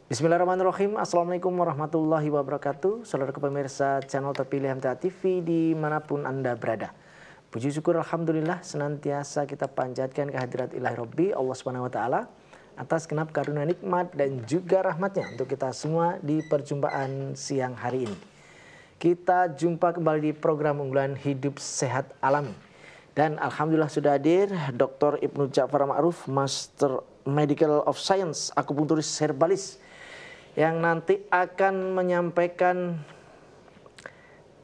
Bismillahirrahmanirrahim. Assalamualaikum warahmatullahi wabarakatuh. Saudara pemirsa channel terpilih MTA TV dimanapun Anda berada. Puji syukur Alhamdulillah senantiasa kita panjatkan kehadirat ilahi Rabbi Allah Subhanahu wa Ta'ala atas genap karunia nikmat dan juga rahmatnya untuk kita semua di perjumpaan siang hari ini. Kita jumpa kembali di program unggulan Hidup Sehat Alami. Dan Alhamdulillah sudah hadir Dr. Ibnu Ja'far Ma'ruf, Master Medical of Science, akupunkturis herbalis, yang nanti akan menyampaikan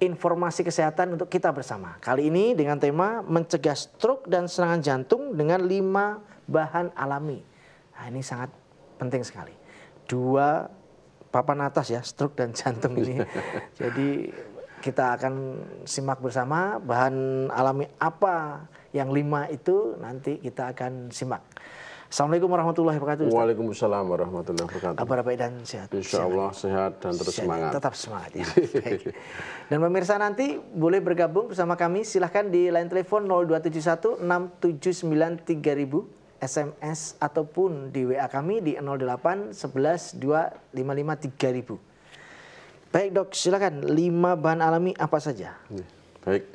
informasi kesehatan untuk kita bersama. Kali ini dengan tema mencegah stroke dan serangan jantung dengan 5 bahan alami. Nah, ini sangat penting sekali. 2 papan atas ya, stroke dan jantung ini. Jadi kita akan simak bersama bahan alami apa yang 5 itu, nanti kita akan simak. Assalamualaikum warahmatullahi wabarakatuh. Waalaikumsalam warahmatullahi wabarakatuh. Kabar baik dan sehat? Insya Allah sehat dan terus semangat. Tetap semangat ya. Baik. Dan pemirsa nanti boleh bergabung bersama kami. Silahkan di line telepon 0271 679 3000, SMS ataupun di WA kami di 08 11 255 3000. Baik dok, silakan 5 bahan alami apa saja? Baik.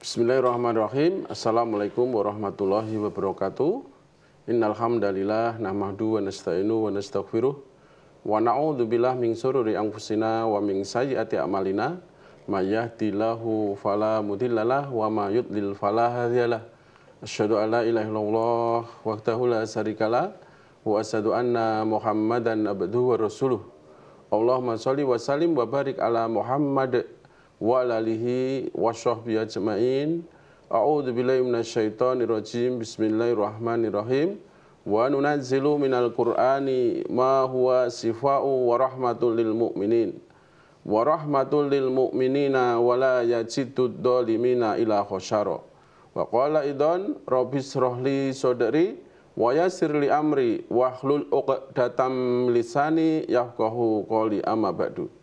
Bismillahirrahmanirrahim. Assalamualaikum warahmatullahi wabarakatuh. Innal hamdalillah nahmadu wa nasta'inu wa nastaghfiruh wa na'udzubillahi min shururi anfusina wa min sayyiati a'malina may yahdihillahu fala mudhillalah wa may yudlil fala hadiyalah. Asyhadu an la ilaha illallah wahdahu la syarikalah wa asyhadu anna Muhammadan abduhu wa rasuluh. Allahumma shalli wa sallim wa barik ala Muhammad wa ala alihi wa sahbihi ajmain. A'udzu billahi minasyaitonir rajim. Bismillahirrahmanirrahim. Wa nunazzilu minal Qur'ani ma huwa shifaa'un wa rahmatul lil mu'minin. Wa rahmatul lil mu'minina wa la yazidud dhalimina ila khasyara. Wa qala idzan rabbis shrahli sadri wa yassir li amri wahlul 'uqdatam lisani yafqahu qawli amma ba'du.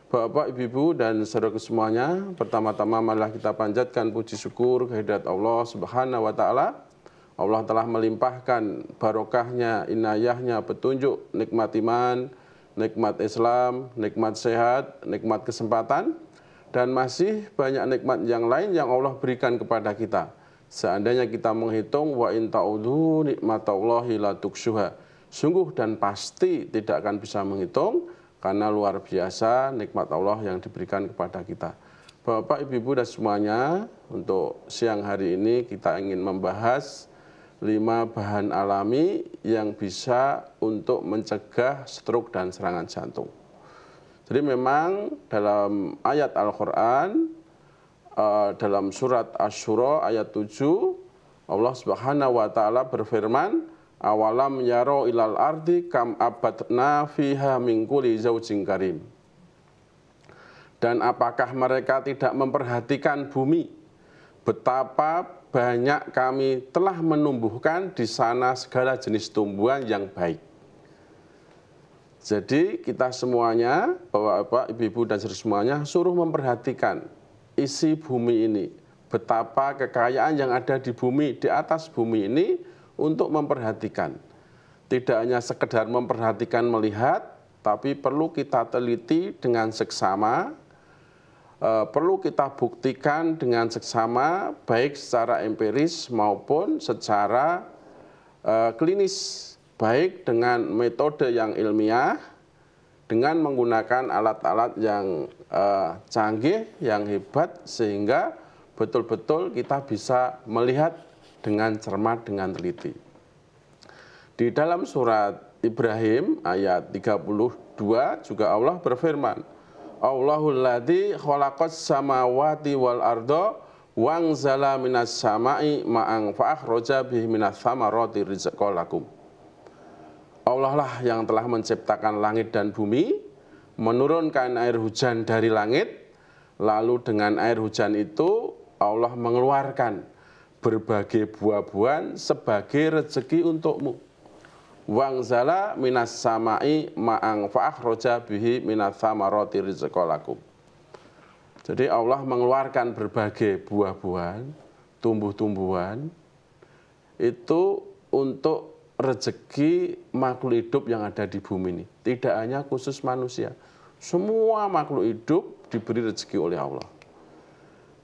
Bapak, Ibu, dan saudara semuanya, pertama-tama marilah kita panjatkan puji syukur kehadirat Allah Subhanahu wa Ta'ala. Allah telah melimpahkan barokahnya, inayahnya, petunjuk, nikmat iman, nikmat Islam, nikmat sehat, nikmat kesempatan, dan masih banyak nikmat yang lain yang Allah berikan kepada kita. Seandainya kita menghitung wa in ta'udhu nikmatallahi la tuksyuha, sungguh dan pasti tidak akan bisa menghitung, karena luar biasa nikmat Allah yang diberikan kepada kita. Bapak, Ibu, dan semuanya, untuk siang hari ini kita ingin membahas 5 bahan alami yang bisa untuk mencegah stroke dan serangan jantung. Jadi memang dalam ayat Al-Quran, dalam surat Asy-Syura ayat 7, Allah Subhanahu wa Ta'ala berfirman, awalam yaro ilal ardi kam abadna fiha min kulli zaujin karim. Dan apakah mereka tidak memperhatikan bumi, betapa banyak kami telah menumbuhkan di sana segala jenis tumbuhan yang baik. Jadi kita semuanya, Bapak, Ibu, dan semuanya suruh memperhatikan isi bumi ini, betapa kekayaan yang ada di bumi, di atas bumi ini, untuk memperhatikan. Tidak hanya sekedar memperhatikan melihat, tapi perlu kita teliti dengan seksama, perlu kita buktikan dengan seksama, baik secara empiris maupun secara klinis, baik dengan metode yang ilmiah, dengan menggunakan alat-alat yang canggih, yang hebat, sehingga betul-betul kita bisa melihat dengan cermat, dengan teliti. Di dalam surat Ibrahim ayat 32 juga Allah berfirman, Allahul ladzi khalaqas samawati wal arda wanzala minas sama'i ma'an fa'akhraja bihi minas thamarati rizqan lakum. Allah lah yang telah menciptakan langit dan bumi, menurunkan air hujan dari langit, lalu dengan air hujan itu Allah mengeluarkan berbagai buah-buahan sebagai rezeki untukmu. Wangzala minas sama'i ma'ang fa'akhraja bihi minas thamarati rizqan lakum. Jadi Allah mengeluarkan berbagai buah-buahan, tumbuh-tumbuhan itu untuk rezeki makhluk hidup yang ada di bumi ini. Tidak hanya khusus manusia. Semua makhluk hidup diberi rezeki oleh Allah.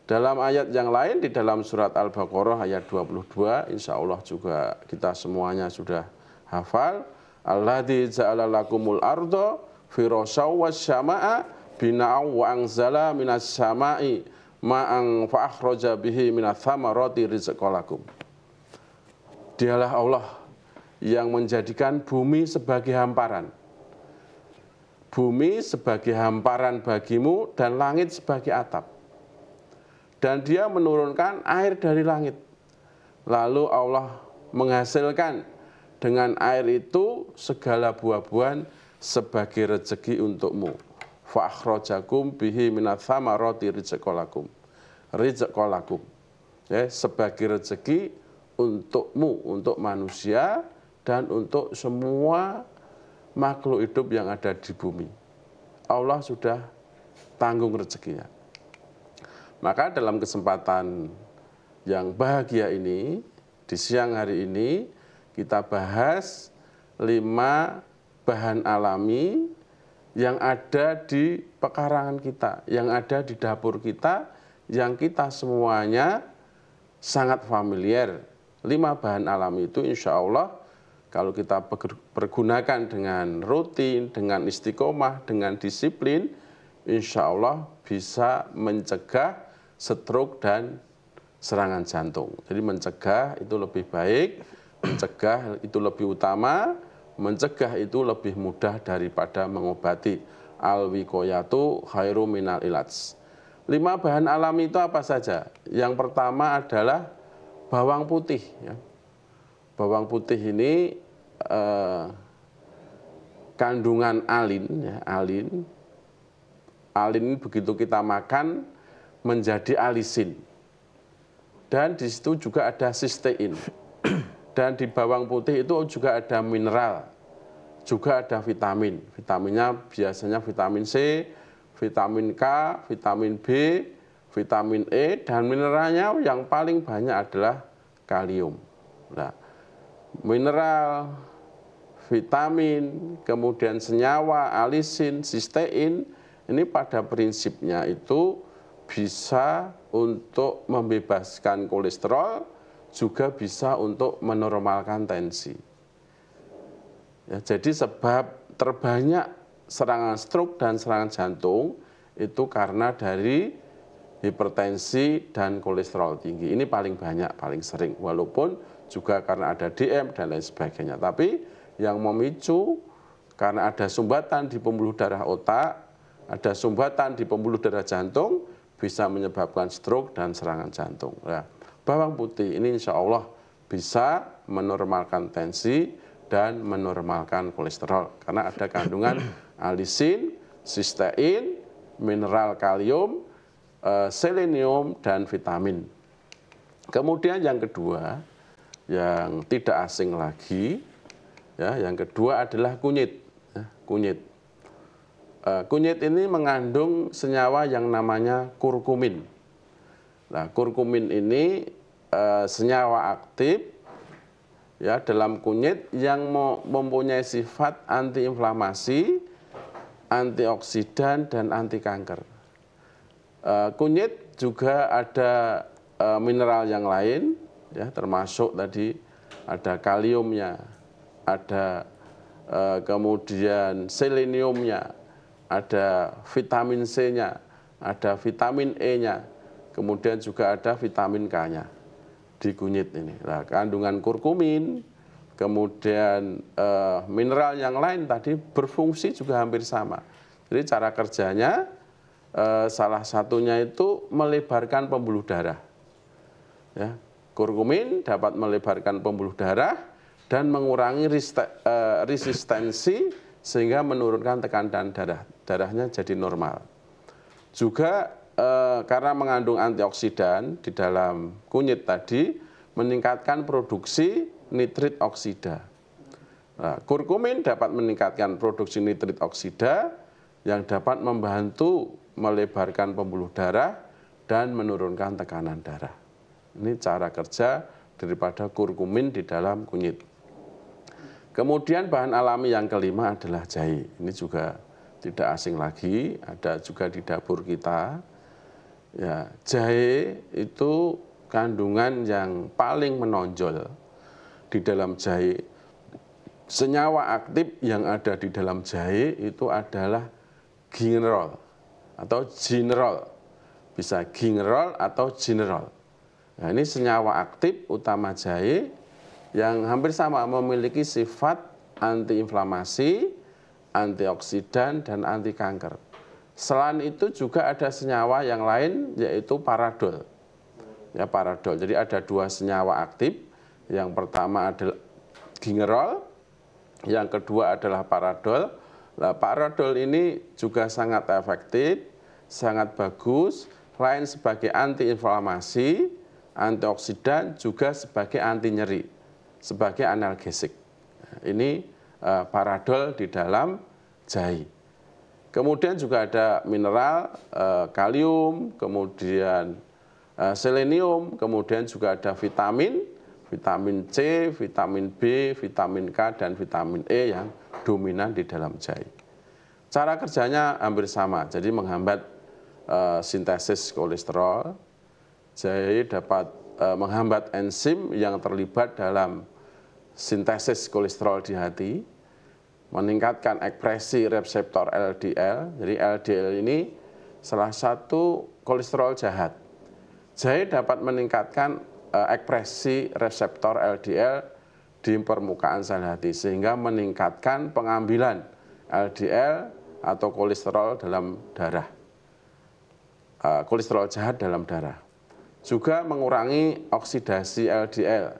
Dalam ayat yang lain di dalam surat Al-Baqarah ayat 22, insya Allah juga kita semuanya sudah hafal. Alladzi ja'ala lakumul arda firasyaw wasyama'a bina'aw wa anzala minas sama'i ma'ang fa akhraja bihi minats thamarati rizqalakum. Dialah Allah yang menjadikan bumi sebagai hamparan. Bumi sebagai hamparan bagimu dan langit sebagai atap. Dan dia menurunkan air dari langit. Lalu Allah menghasilkan dengan air itu segala buah-buahan sebagai rezeki untukmu. Fa akhrajakum bihi minats thamarati rizqalakum. Rizqalakum. Ya, sebagai rezeki untukmu, untuk manusia dan untuk semua makhluk hidup yang ada di bumi. Allah sudah tanggung rezekinya. Maka dalam kesempatan yang bahagia ini, di siang hari ini, kita bahas 5 bahan alami yang ada di pekarangan kita, yang ada di dapur kita, yang kita semuanya sangat familiar. 5 bahan alami itu insya Allah kalau kita pergunakan dengan rutin, dengan istiqomah, dengan disiplin, insya Allah bisa mencegah stroke dan serangan jantung. Jadi mencegah itu lebih baik, mencegah itu lebih utama, mencegah itu lebih mudah daripada mengobati. Al-wiqayatu khairu minal ilaj. 5 bahan alami itu apa saja? Yang pertama adalah bawang putih. Ya. Bawang putih ini kandungan alin, ya, alin begitu kita makan menjadi alisin, dan di situ juga ada sistein, dan di bawang putih itu juga ada mineral, juga ada vitamin. Vitaminnya biasanya vitamin C, vitamin K, vitamin B, vitamin E, dan mineralnya yang paling banyak adalah kalium. Nah, mineral, vitamin, kemudian senyawa, alisin, sistein, ini pada prinsipnya itu bisa untuk membebaskan kolesterol, juga bisa untuk menormalkan tensi. Ya, jadi sebab terbanyak serangan stroke dan serangan jantung itu karena dari hipertensi dan kolesterol tinggi. Ini paling banyak, paling sering. Walaupun juga karena ada DM dan lain sebagainya. Tapi yang memicu karena ada sumbatan di pembuluh darah otak, ada sumbatan di pembuluh darah jantung, bisa menyebabkan stroke dan serangan jantung. Nah, bawang putih ini insya Allah bisa menormalkan tensi dan menormalkan kolesterol. Karena ada kandungan alisin, sistein, mineral kalium, selenium, dan vitamin. Kemudian yang kedua, yang tidak asing lagi, ya, yang kedua adalah kunyit. Ya, kunyit. Kunyit ini mengandung senyawa yang namanya kurkumin. Nah, kurkumin ini senyawa aktif ya dalam kunyit yang mempunyai sifat antiinflamasi, antioksidan, dan anti kanker. Kunyit juga ada mineral yang lain, ya, termasuk tadi ada kaliumnya, ada kemudian seleniumnya, ada vitamin C-nya, ada vitamin E-nya, kemudian juga ada vitamin K-nya di kunyit ini. Nah, kandungan kurkumin, kemudian mineral yang lain tadi berfungsi juga hampir sama. Jadi cara kerjanya salah satunya itu melebarkan pembuluh darah. Ya, kurkumin dapat melebarkan pembuluh darah dan mengurangi resistensi sehingga menurunkan tekanan darahnya jadi normal. Juga karena mengandung antioksidan di dalam kunyit tadi meningkatkan produksi nitrit oksida. Nah, kurkumin dapat meningkatkan produksi nitrit oksida yang dapat membantu melebarkan pembuluh darah dan menurunkan tekanan darah. Ini cara kerja daripada kurkumin di dalam kunyit. Kemudian bahan alami yang kelima adalah jahe. Ini juga tidak asing lagi, ada juga di dapur kita. Ya, jahe itu kandungan yang paling menonjol di dalam jahe. Senyawa aktif yang ada di dalam jahe itu adalah gingerol atau ginerol. Bisa gingerol atau ginerol. Nah, ini senyawa aktif utama jahe yang hampir sama, memiliki sifat antiinflamasi, antioksidan, dan anti kanker. Selain itu juga ada senyawa yang lain, yaitu paradol. Ya, paradol. Jadi ada dua senyawa aktif. Yang pertama adalah gingerol, yang kedua adalah paradol. Nah, paradol ini juga sangat efektif, sangat bagus, selain sebagai antiinflamasi, antioksidan, juga sebagai anti nyeri, sebagai analgesik. Ini paradol di dalam jahe. Kemudian juga ada mineral, kalium, kemudian selenium, kemudian juga ada vitamin, vitamin C, vitamin B, vitamin K, dan vitamin E yang dominan di dalam jahe. Cara kerjanya hampir sama, jadi menghambat sintesis kolesterol. Jahe dapat menghambat enzim yang terlibat dalam sintesis kolesterol di hati, meningkatkan ekspresi reseptor LDL. Jadi LDL ini salah satu kolesterol jahat. Jahe dapat meningkatkan ekspresi reseptor LDL di permukaan sel hati, sehingga meningkatkan pengambilan LDL atau kolesterol dalam darah, kolesterol jahat dalam darah. Juga mengurangi oksidasi LDL.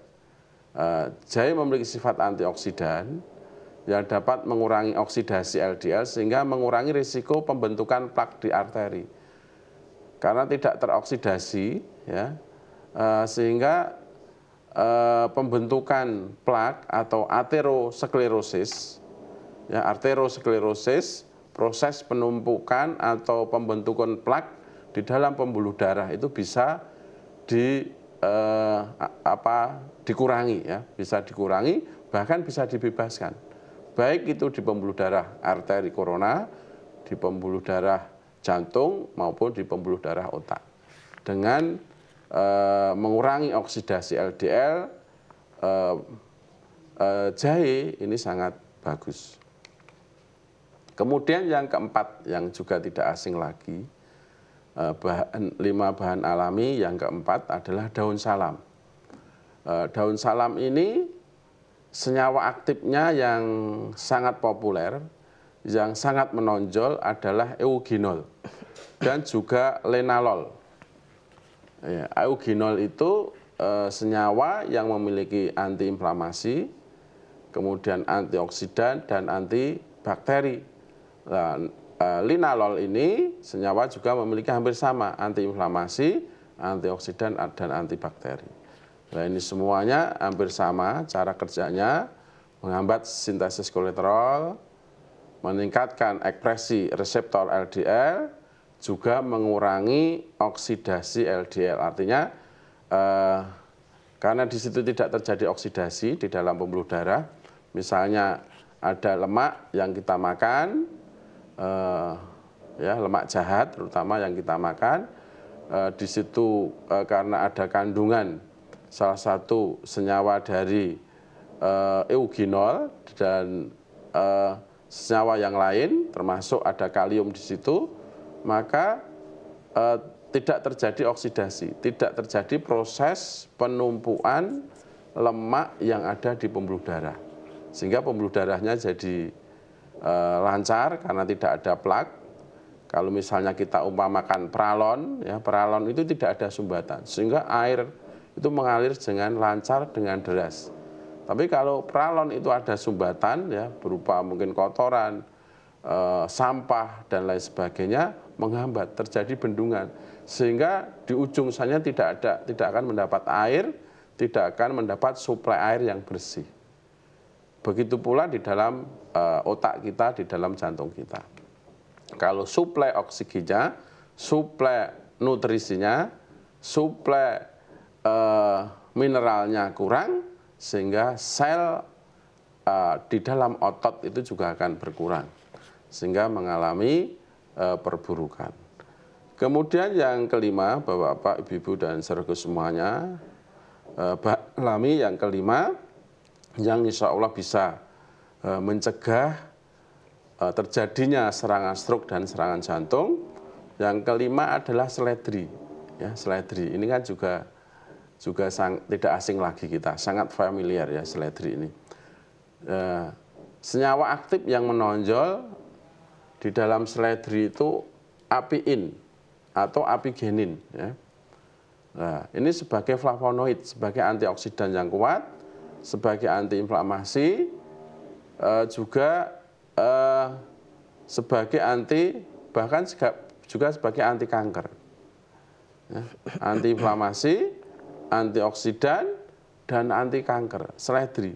Jahe memiliki sifat antioksidan yang dapat mengurangi oksidasi LDL sehingga mengurangi risiko pembentukan plak di arteri. Karena tidak teroksidasi, ya, sehingga pembentukan plak atau aterosklerosis, ya, arteriosklerosis, proses penumpukan atau pembentukan plak di dalam pembuluh darah itu bisa dikurangi, ya, bisa dikurangi, bahkan bisa dibebaskan. Baik itu di pembuluh darah arteri korona, di pembuluh darah jantung maupun di pembuluh darah otak. Dengan mengurangi oksidasi LDL, jahe ini sangat bagus. Kemudian yang keempat yang juga tidak asing lagi, 5 bahan alami, yang keempat adalah daun salam. Daun salam ini senyawa aktifnya yang sangat populer, yang sangat menonjol adalah eugenol dan juga lenalol. Ya, eugenol itu senyawa yang memiliki antiinflamasi, kemudian antioksidan dan antibakteri. Nah, linalol ini senyawa juga memiliki hampir sama, antiinflamasi, antioksidan, dan antibakteri. Nah, ini semuanya hampir sama cara kerjanya, menghambat sintesis kolesterol, meningkatkan ekspresi reseptor LDL, juga mengurangi oksidasi LDL. Artinya karena di situ tidak terjadi oksidasi di dalam pembuluh darah, misalnya ada lemak yang kita makan, ya, lemak jahat terutama yang kita makan, di situ karena ada kandungan salah satu senyawa dari eugenol dan senyawa yang lain, termasuk ada kalium di situ, maka tidak terjadi oksidasi, tidak terjadi proses penumpuan lemak yang ada di pembuluh darah, sehingga pembuluh darahnya jadi lancar karena tidak ada plak. Kalau misalnya kita umpamakan peralon, ya, peralon itu tidak ada sumbatan, sehingga air itu mengalir dengan lancar, dengan deras. Tapi kalau peralon itu ada sumbatan, ya, berupa mungkin kotoran, sampah dan lain sebagainya, menghambat, terjadi bendungan, sehingga di ujung sana tidak akan mendapat air, tidak akan mendapat suplai air yang bersih. Begitu pula di dalam otak kita, di dalam jantung kita. Kalau suplai oksigennya, suplai nutrisinya, suplai mineralnya kurang, sehingga sel di dalam otot itu juga akan berkurang sehingga mengalami perburukan. Kemudian yang kelima, Bapak-bapak, Ibu-ibu dan saudara semuanya, alami yang kelima yang insya Allah bisa mencegah terjadinya serangan stroke dan serangan jantung. Yang kelima adalah seledri. Ya, seledri ini kan juga tidak asing lagi kita, sangat familiar ya seledri ini. Senyawa aktif yang menonjol di dalam seledri itu apiin atau apigenin. Ya. Nah, ini sebagai flavonoid, sebagai antioksidan yang kuat, sebagai antiinflamasi, juga sebagai bahkan juga sebagai anti kanker, ya. Antiinflamasi, antioksidan, dan anti kanker. Seledri.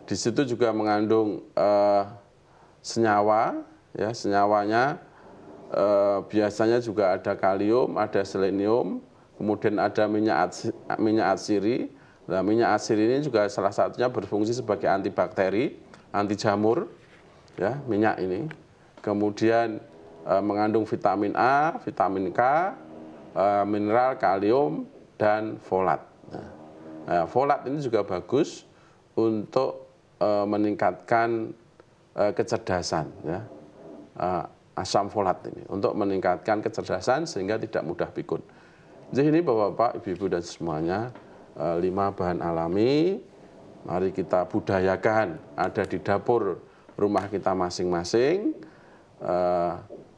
Di situ juga mengandung senyawa, ya, senyawanya biasanya juga ada kalium, ada selenium, kemudian ada minyak atsiri. Nah, minyak atsiri ini juga salah satunya berfungsi sebagai antibakteri, anti jamur, ya, minyak ini. Kemudian mengandung vitamin A, vitamin K, mineral kalium, dan folat. Nah, folat ini juga bagus untuk meningkatkan kecerdasan, ya, asam folat ini untuk meningkatkan kecerdasan sehingga tidak mudah pikun. Jadi ini Bapak-bapak, Ibu-ibu dan semuanya 5 bahan alami, mari kita budayakan ada di dapur rumah kita masing-masing.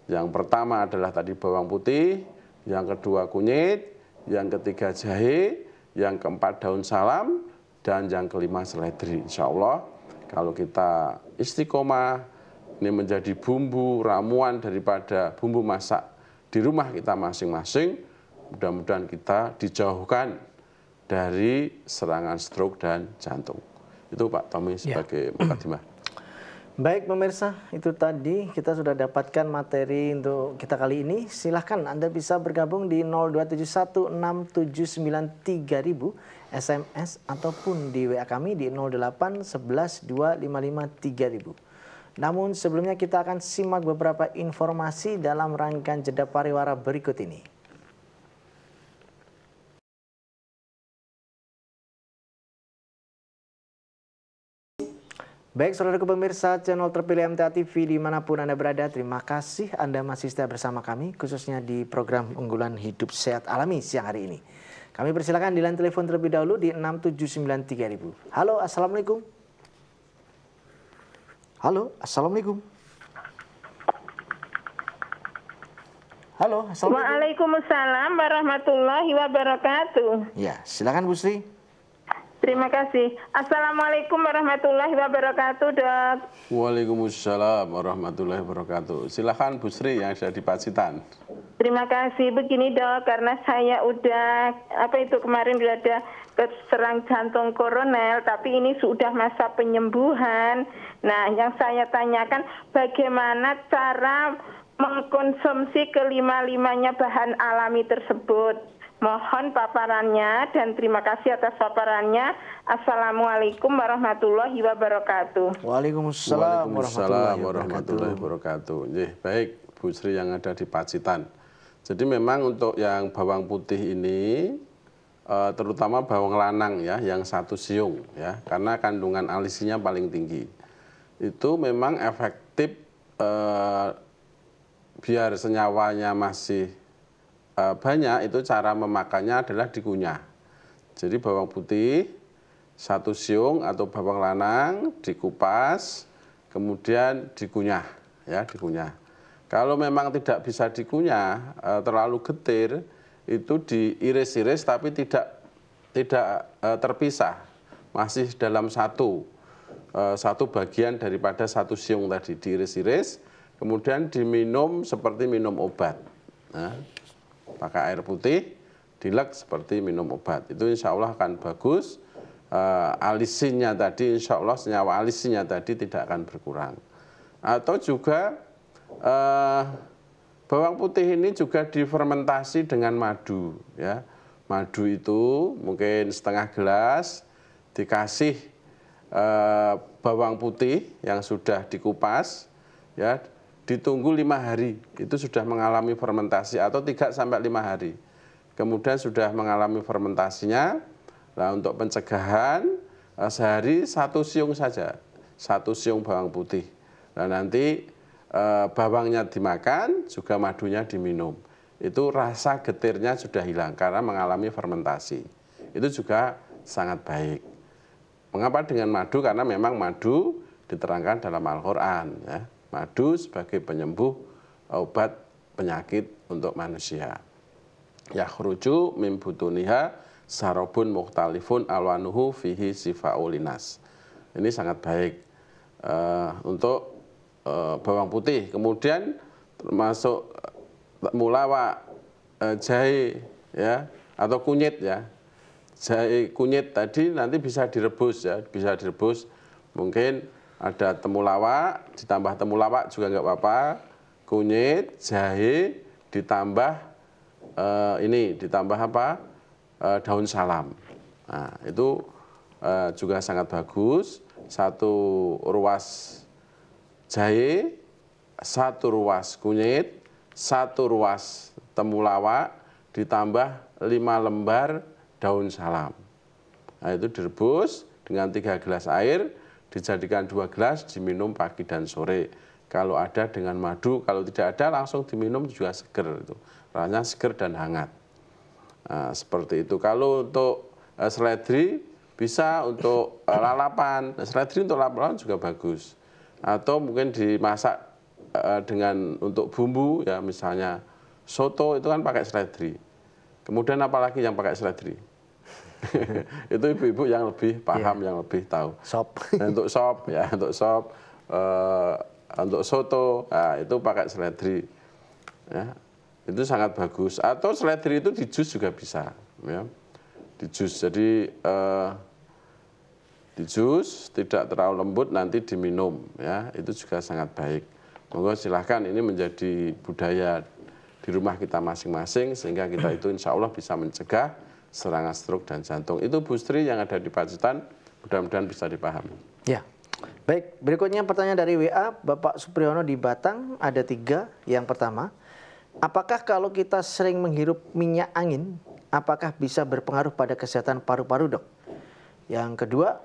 Yang pertama adalah tadi bawang putih, yang kedua kunyit, yang ketiga jahe, yang keempat daun salam, dan yang kelima seledri. Insya Allah kalau kita istiqomah, ini menjadi bumbu ramuan daripada bumbu masak di rumah kita masing-masing, mudah-mudahan kita dijauhkan dari serangan stroke dan jantung. Itu Pak Tommy sebagai mukadimah. Baik pemirsa, itu tadi kita sudah dapatkan materi untuk kita kali ini. Silahkan Anda bisa bergabung di 02716793000 SMS ataupun di WA kami di 08112553000. Namun sebelumnya kita akan simak beberapa informasi dalam rangkaian jeda pariwara berikut ini. Baik, saudaraku pemirsa channel terpilih MTA TV dimanapun Anda berada, terima kasih Anda masih setia bersama kami, khususnya di program unggulan Hidup Sehat Alami siang hari ini. Kami persilakan di line telepon terlebih dahulu di 6793000. Halo, Assalamualaikum. Halo, Assalamualaikum. Halo, Assalamualaikum. Waalaikumsalam warahmatullahi wabarakatuh. Ya, silakan Bu Sri. Terima kasih. Assalamualaikum warahmatullahi wabarakatuh, Dok. Waalaikumsalam warahmatullahi wabarakatuh. Silakan Bu Sri yang ada di Pacitan. Terima kasih. Begini, Dok, karena saya udah kemarin udah ada keserang jantung koroner, tapi ini sudah masa penyembuhan. Nah, yang saya tanyakan bagaimana cara mengkonsumsi kelima-limanya bahan alami tersebut. Mohon paparannya dan terima kasih atas paparannya. Assalamualaikum warahmatullahi wabarakatuh. Waalaikumsalam warahmatullahi wabarakatuh. Baik, Bu Sri yang ada di Pacitan. Jadi memang untuk yang bawang putih ini, terutama bawang lanang ya, yang 1 siung ya, karena kandungan alisinya paling tinggi. Itu memang efektif biar senyawanya masih banyak, itu cara memakannya adalah dikunyah. Jadi bawang putih 1 siung atau bawang lanang dikupas, kemudian dikunyah, ya dikunyah. Kalau memang tidak bisa dikunyah, terlalu getir, itu diiris-iris tapi tidak terpisah, masih dalam satu bagian daripada 1 siung tadi diiris-iris, kemudian diminum seperti minum obat. Nah, pakai air putih, dilek seperti minum obat. Itu insya Allah akan bagus. Alisinya tadi, insya Allah senyawa alisinya tadi tidak akan berkurang. Atau juga bawang putih ini juga difermentasi dengan madu. Ya. Madu itu mungkin setengah gelas, dikasih bawang putih yang sudah dikupas, ya ditunggu 5 hari, itu sudah mengalami fermentasi atau 3 sampai 5 hari. Kemudian sudah mengalami fermentasinya. Nah, untuk pencegahan sehari 1 siung saja, 1 siung bawang putih. Nah, nanti bawangnya dimakan, juga madunya diminum. Itu rasa getirnya sudah hilang karena mengalami fermentasi. Itu juga sangat baik. Mengapa dengan madu? Karena memang madu diterangkan dalam Al-Quran. Ya. Madu sebagai penyembuh obat penyakit untuk manusia. Yakhruju min butuniha sarobun mukhtalifun alwanuhu fihi sifaulinas. Ini sangat baik untuk bawang putih. Kemudian termasuk temulawak, jahe, ya, atau kunyit, ya. Jahe kunyit tadi nanti bisa direbus, ya, bisa direbus. Mungkin ada temulawak, ditambah temulawak juga nggak apa-apa. Kunyit, jahe, ditambah ditambah apa? Daun salam. Nah, itu juga sangat bagus. 1 ruas jahe, 1 ruas kunyit, 1 ruas temulawak, ditambah 5 lembar daun salam. Nah, itu direbus dengan 3 gelas air, dijadikan 2 gelas, diminum pagi dan sore. Kalau ada dengan madu, kalau tidak ada langsung diminum juga seger itu. Rasanya seger dan hangat. Nah, seperti itu. Kalau untuk seledri bisa untuk lalapan. Seledri untuk lalapan juga bagus. Atau mungkin dimasak dengan untuk bumbu, ya, misalnya soto itu kan pakai seledri. Kemudian apalagi yang pakai seledri? Itu ibu-ibu yang lebih paham, yang lebih tahu. Sop. Untuk sop, ya, untuk sop, untuk soto, nah, itu pakai seledri. Ya, itu sangat bagus. Atau seledri itu di jus juga bisa, ya. Di jus. Jadi di jus tidak terlalu lembut, nanti diminum, ya. Itu juga sangat baik. Monggo silahkan, ini menjadi budaya di rumah kita masing-masing sehingga kita itu insya Allah bisa mencegah serangan stroke dan jantung. Itu Bu Sri yang ada di Pacitan, mudah-mudahan bisa dipahami. Ya. Baik, berikutnya pertanyaan dari WA Bapak Supriyono di Batang, ada 3. Yang pertama, apakah kalau kita sering menghirup minyak angin, apakah bisa berpengaruh pada kesehatan paru-paru, Dok? Yang kedua,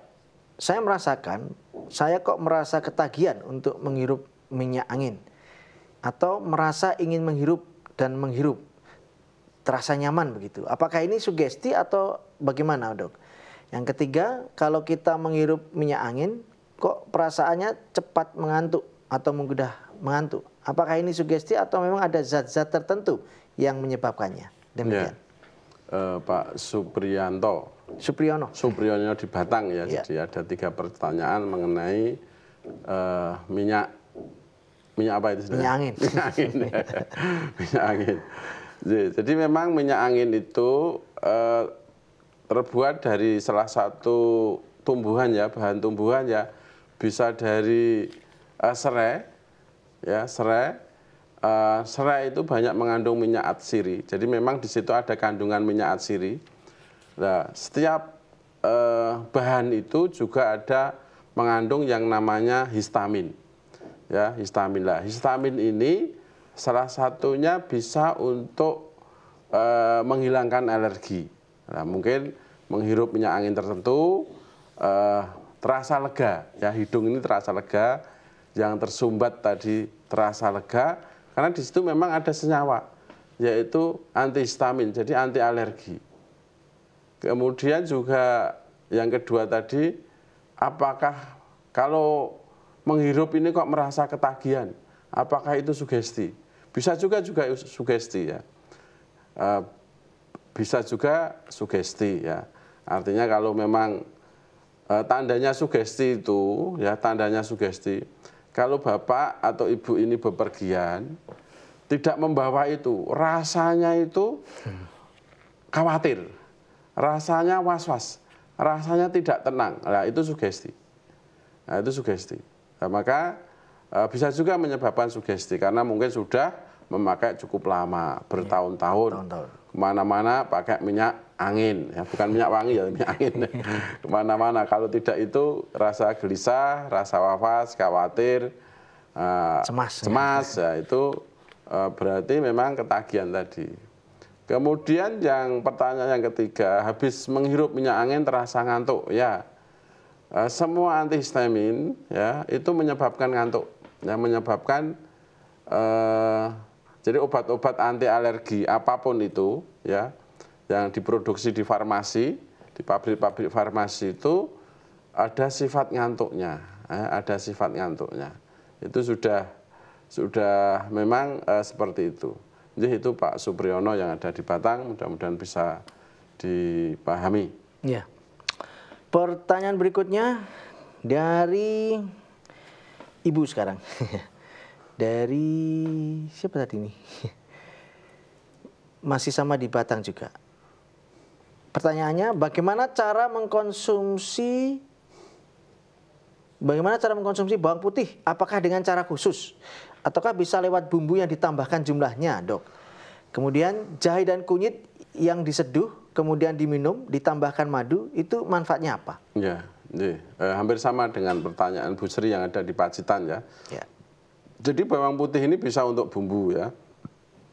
saya merasakan, saya kok merasa ketagihan untuk menghirup minyak angin. Atau merasa ingin menghirup dan menghirup. Terasa nyaman begitu. Apakah ini sugesti atau bagaimana, Dok? Yang ketiga, kalau kita menghirup minyak angin, kok perasaannya cepat mengantuk atau mudah mengantuk. Apakah ini sugesti atau memang ada zat-zat tertentu yang menyebabkannya? Demikian. Ya. Pak Supriyono di Batang, ya. Jadi ada 3 pertanyaan mengenai minyak apa itu? Minyak angin. Minyak angin. Minyak angin. Jadi memang minyak angin itu terbuat dari salah satu tumbuhan, ya, bahan tumbuhan, ya, bisa dari serai, ya, serai. Serai itu banyak mengandung minyak atsiri. Jadi memang di situ ada kandungan minyak atsiri. Nah, setiap bahan itu juga ada mengandung yang namanya histamin. Ya, histamin lah. Histamin ini salah satunya bisa untuk menghilangkan alergi. Nah, mungkin menghirup minyak angin tertentu terasa lega, ya, hidung ini terasa lega, yang tersumbat tadi terasa lega, karena di situ memang ada senyawa, yaitu antihistamin, jadi anti alergi. Kemudian juga yang kedua tadi, apakah kalau menghirup ini kok merasa ketagihan, apakah itu sugesti? Bisa juga sugesti, ya. Bisa juga sugesti, ya. Artinya kalau memang tandanya sugesti itu, ya, tandanya sugesti. Kalau bapak atau ibu ini bepergian, tidak membawa itu, rasanya itu khawatir, rasanya was-was, rasanya tidak tenang. Nah, itu sugesti. Nah, itu sugesti. Nah, maka bisa juga menyebabkan sugesti karena mungkin sudah memakai cukup lama, bertahun-tahun, kemana-mana pakai minyak angin, ya bukan minyak wangi ya, minyak angin kemana-mana. Kalau tidak itu rasa gelisah, rasa was-was, khawatir, cemas ya itu berarti memang ketagihan tadi. Kemudian yang pertanyaan yang ketiga, habis menghirup minyak angin terasa ngantuk, ya semua antihistamin ya itu menyebabkan ngantuk, yang menyebabkan jadi obat-obat anti alergi apapun itu ya yang diproduksi di farmasi, di pabrik-pabrik farmasi itu ada sifat ngantuknya, ada sifat ngantuknya. Itu sudah memang seperti itu. Jadi itu Pak Supriyono yang ada di Batang, mudah-mudahan bisa dipahami. Ya. Pertanyaan berikutnya dari Ibu sekarang. Dari siapa tadi ini? Masih sama di Batang juga. Pertanyaannya, bagaimana cara mengkonsumsi bawang putih? Apakah dengan cara khusus? Ataukah bisa lewat bumbu yang ditambahkan jumlahnya, Dok? Kemudian jahe dan kunyit yang diseduh, kemudian diminum, ditambahkan madu, itu manfaatnya apa? Ya, hampir sama dengan pertanyaan Bu Sri yang ada di Pacitan ya. Ya. Jadi bawang putih ini bisa untuk bumbu ya,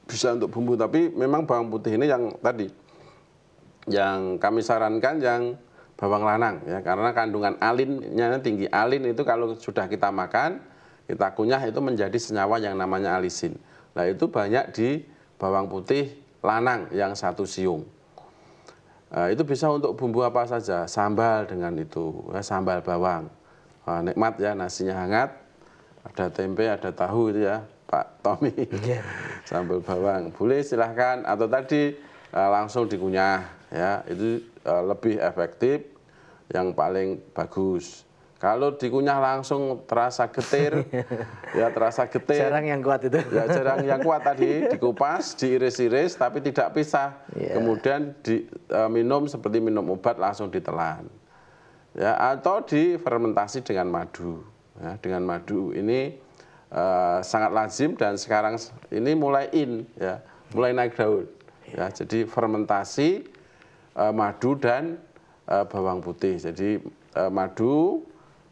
bisa untuk bumbu. Tapi memang bawang putih ini yang tadi, yang kami sarankan yang bawang lanang ya, karena kandungan alinnya tinggi. Alin itu kalau sudah kita makan, kita kunyah itu menjadi senyawa yang namanya alisin. Nah itu banyak di bawang putih lanang yang 1 siung. Itu bisa untuk bumbu apa saja, sambal dengan itu, ya, sambal bawang. Nikmat ya, nasinya hangat, ada tempe, ada tahu itu ya, Pak Tommy. Yeah. Sambal bawang, boleh silahkan. Atau tadi langsung dikunyah, ya itu lebih efektif, yang paling bagus. Kalau dikunyah langsung terasa getir, ya terasa getir. Jarang yang kuat itu. Ya jarang yang kuat tadi, dikupas, diiris-iris, tapi tidak pisah. Yeah. Kemudian diminum seperti minum obat, langsung ditelan. Ya, atau difermentasi dengan madu. Ya, dengan madu ini sangat lazim dan sekarang ini mulai ya, mulai naik daun. Ya, jadi fermentasi madu dan bawang putih. Jadi madu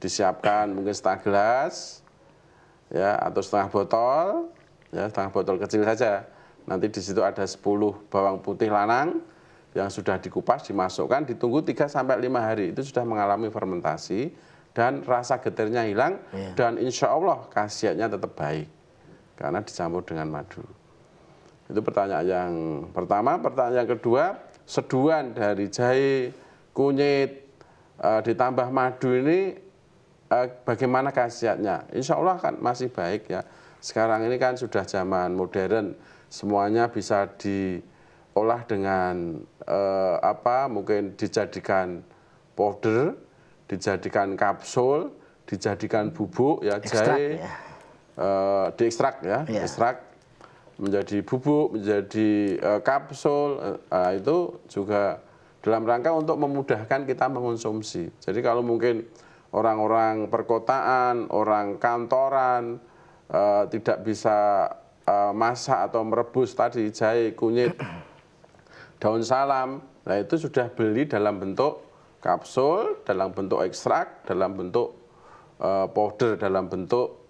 disiapkan mungkin setengah gelas, ya, atau setengah botol, ya, setengah botol kecil saja. Nanti di situ ada 10 bawang putih lanang yang sudah dikupas, dimasukkan, ditunggu 3-5 hari. Itu sudah mengalami fermentasi dan rasa getirnya hilang, yeah. Dan insya Allah khasiatnya tetap baik karena dicampur dengan madu. Itu pertanyaan yang pertama. Pertanyaan yang kedua, seduhan dari jahe, kunyit, ditambah madu ini bagaimana khasiatnya? Insya Allah kan masih baik ya. Sekarang ini kan sudah zaman modern, semuanya bisa diolah dengan mungkin dijadikan powder, dijadikan kapsul, dijadikan bubuk ya, jahe, ya. Diekstrak ya, yeah. Ekstrak menjadi bubuk, menjadi kapsul, itu juga dalam rangka untuk memudahkan kita mengonsumsi. Jadi kalau mungkin orang-orang perkotaan, orang kantoran tidak bisa masak atau merebus tadi jahe, kunyit, daun salam, nah itu sudah beli dalam bentuk kapsul, dalam bentuk ekstrak, dalam bentuk powder, dalam bentuk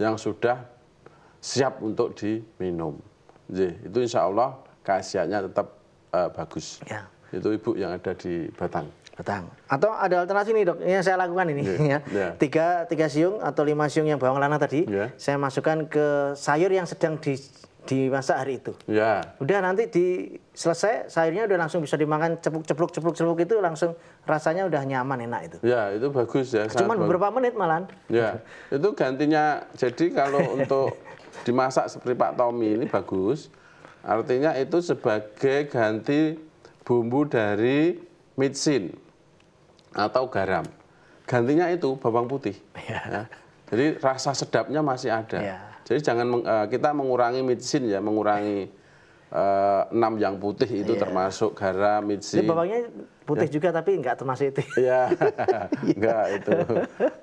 yang sudah siap untuk diminum. Jadi, itu insya Allah khasiatnya tetap bagus. Ya. Itu Ibu yang ada di Batang. Atau ada alternasi nih, Dok, yang saya lakukan ini, yeah. Ya. Yeah. 3 siung atau 5 siung yang bawang lanang tadi, yeah. Saya masukkan ke sayur yang sedang dimasak hari itu. Yeah. Udah nanti selesai sayurnya udah langsung bisa dimakan, cepluk itu langsung rasanya udah nyaman, enak itu. Ya, itu bagus ya. Cuman beberapa menit malah. Ya, itu gantinya. Jadi kalau untuk dimasak seperti Pak Tommy ini bagus. Artinya itu sebagai ganti bumbu dari micin atau garam. Gantinya itu bawang putih. Ya. Jadi rasa sedapnya masih ada. Ya. Jadi jangan kita mengurangi micin ya, mengurangi 6 yang putih itu, ya. Termasuk garam, micin. Jadi bawangnya Putih juga tapi nggak termasuk itu. Iya, enggak itu.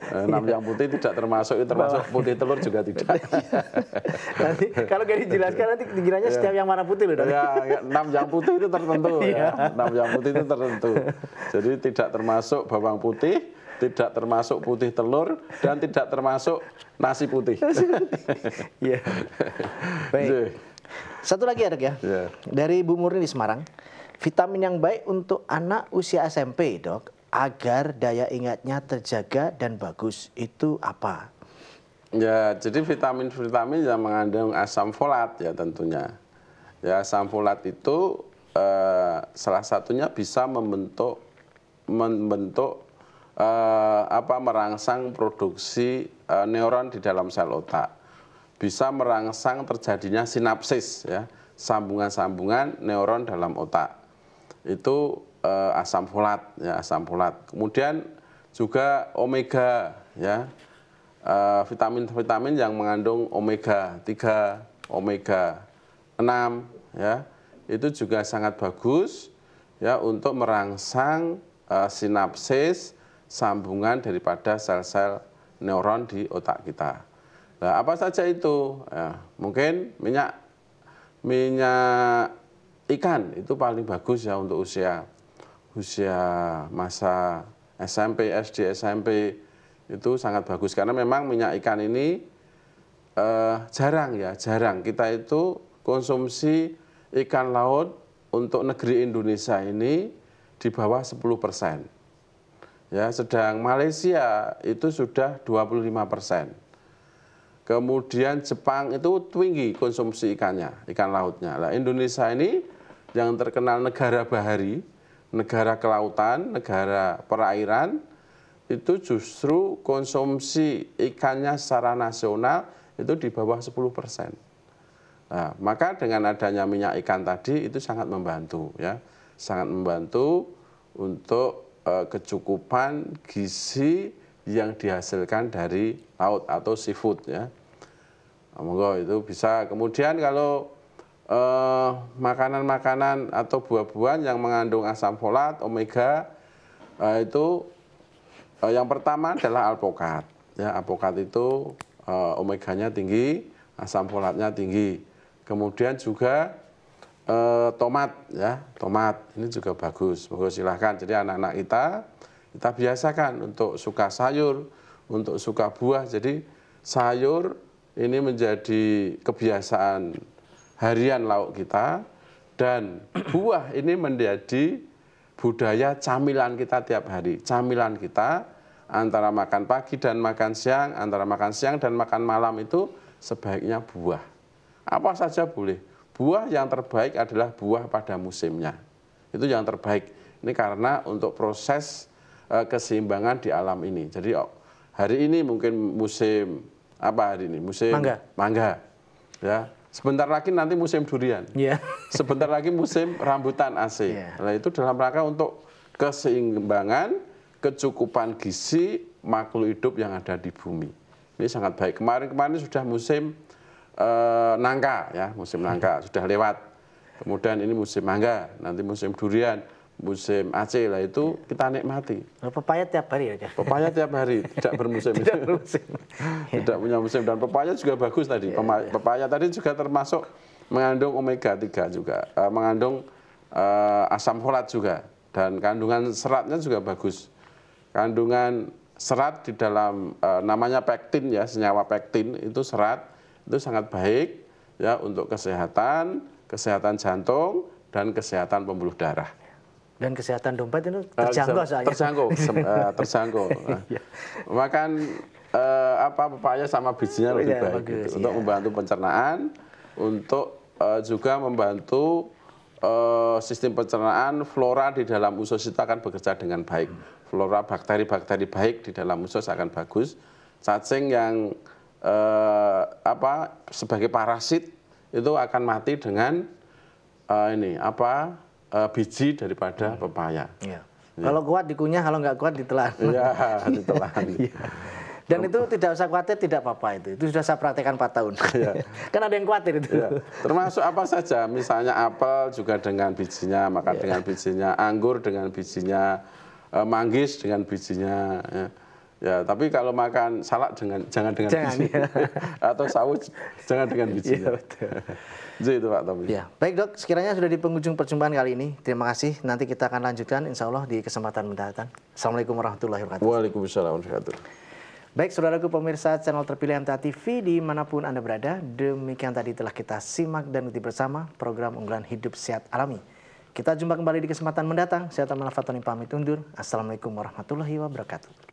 6 yang putih tidak termasuk, itu termasuk putih telur juga tidak. Nanti kalau nggak dijelaskan nanti dikiranya setiap yang warna putih loh. Ya, 6 yang putih itu tertentu ya. 6 yang putih itu tertentu. Jadi tidak termasuk bawang putih, tidak termasuk putih telur, dan tidak termasuk nasi putih. Iya. Baik. Satu lagi ya, Dok ya. Dari Bu Murni di Semarang. Vitamin yang baik untuk anak usia SMP, Dok, agar daya ingatnya terjaga dan bagus, itu apa? Ya, jadi vitamin-vitamin yang mengandung asam folat ya tentunya. Ya, asam folat itu salah satunya bisa merangsang produksi neuron di dalam sel otak. Bisa merangsang terjadinya sinapsis ya, sambungan-sambungan neuron dalam otak. Itu asam folat ya, asam folat. Kemudian juga omega ya, vitamin-vitamin yang mengandung omega 3, omega 6 ya, itu juga sangat bagus ya untuk merangsang sinapsis sambungan daripada sel-sel neuron di otak kita. Nah, apa saja itu? Ya, mungkin minyak ikan itu paling bagus ya untuk usia masa SMP, SD, SMP itu sangat bagus karena memang minyak ikan ini jarang kita itu konsumsi ikan laut untuk negeri Indonesia ini di bawah 10%. Ya, sedang Malaysia itu sudah 25%. Kemudian Jepang itu tinggi konsumsi ikannya, ikan lautnya. Nah, Indonesia ini yang terkenal negara bahari, negara kelautan, negara perairan, itu justru konsumsi ikannya secara nasional itu di bawah 10%. Nah, maka dengan adanya minyak ikan tadi itu sangat membantu ya, sangat membantu untuk kecukupan gizi yang dihasilkan dari laut atau seafood ya. Monggo itu bisa. Kemudian kalau makanan-makanan atau buah-buahan yang mengandung asam folat, omega, itu yang pertama adalah alpukat. Ya, alpukat itu omeganya tinggi, asam folatnya tinggi. Kemudian juga tomat, ya, tomat ini juga bagus. Monggo silahkan. Jadi anak-anak kita biasakan untuk suka sayur, untuk suka buah. Jadi sayur ini menjadi kebiasaan harian lauk kita, dan buah ini menjadi budaya camilan kita tiap hari. Camilan kita antara makan pagi dan makan siang, antara makan siang dan makan malam itu sebaiknya buah. Apa saja boleh. Buah yang terbaik adalah buah pada musimnya. Itu yang terbaik. Ini karena untuk proses keseimbangan di alam ini. Jadi hari ini mungkin musim apa hari ini? Musim mangga. Ya. Sebentar lagi nanti musim durian. Yeah. Sebentar lagi musim rambutan AC. Yeah. Nah, itu dalam rangka untuk keseimbangan, kecukupan gizi makhluk hidup yang ada di bumi. Ini sangat baik. Kemarin sudah musim nangka, ya, musim nangka sudah lewat. Kemudian ini musim mangga, nanti musim durian, musim aceh lah itu kita nikmati. Pepaya tiap hari ya? Pepaya tiap hari, tidak bermusim. Tidak bermusim. Tidak punya musim, dan pepaya juga bagus tadi. Pepaya tadi juga termasuk mengandung omega 3 juga, mengandung asam folat juga, dan kandungan seratnya juga bagus. Kandungan serat di dalam namanya pektin ya, senyawa pektin itu serat, itu sangat baik ya untuk kesehatan jantung dan kesehatan pembuluh darah. Dan kesehatan dompet itu terjangkau soalnya. Terjangkau. Makan pepaya sama bijinya lebih baik bagus, gitu. Untuk membantu pencernaan, untuk juga membantu sistem pencernaan, flora di dalam usus itu akan bekerja dengan baik. Flora bakteri-bakteri baik di dalam usus akan bagus. Cacing yang sebagai parasit itu akan mati dengan biji daripada pepaya. Iya. Kalau kuat dikunyah, kalau nggak kuat ditelan. Iya, ditelan. Dan itu tidak usah khawatir, tidak apa-apa itu. Itu sudah saya praktekkan 4 tahun. Ya. Kan ada yang khawatir itu. Ya. Termasuk apa saja, misalnya apel juga dengan bijinya, makan dengan bijinya, anggur dengan bijinya, manggis dengan bijinya. Ya, tapi kalau makan salak jangan dengan bijinya. Atau saus jangan dengan bijinya. Iya, betul. Itu Pak Tommy. Ya, baik Dok, sekiranya sudah di penghujung perjumpaan kali ini. Terima kasih. Nanti kita akan lanjutkan insya Allah di kesempatan mendatang. Assalamualaikum warahmatullahi wabarakatuh. Waalaikumsalam warahmatullahi wabarakatuh. Baik, saudaraku pemirsa channel terpilih MTA TV dimanapun Anda berada, demikian tadi telah kita simak dan ikuti bersama program unggulan Hidup Sehat Alami. Kita jumpa kembali di kesempatan mendatang. Saya Taman Fatoni pamit undur. Assalamualaikum warahmatullahi wabarakatuh.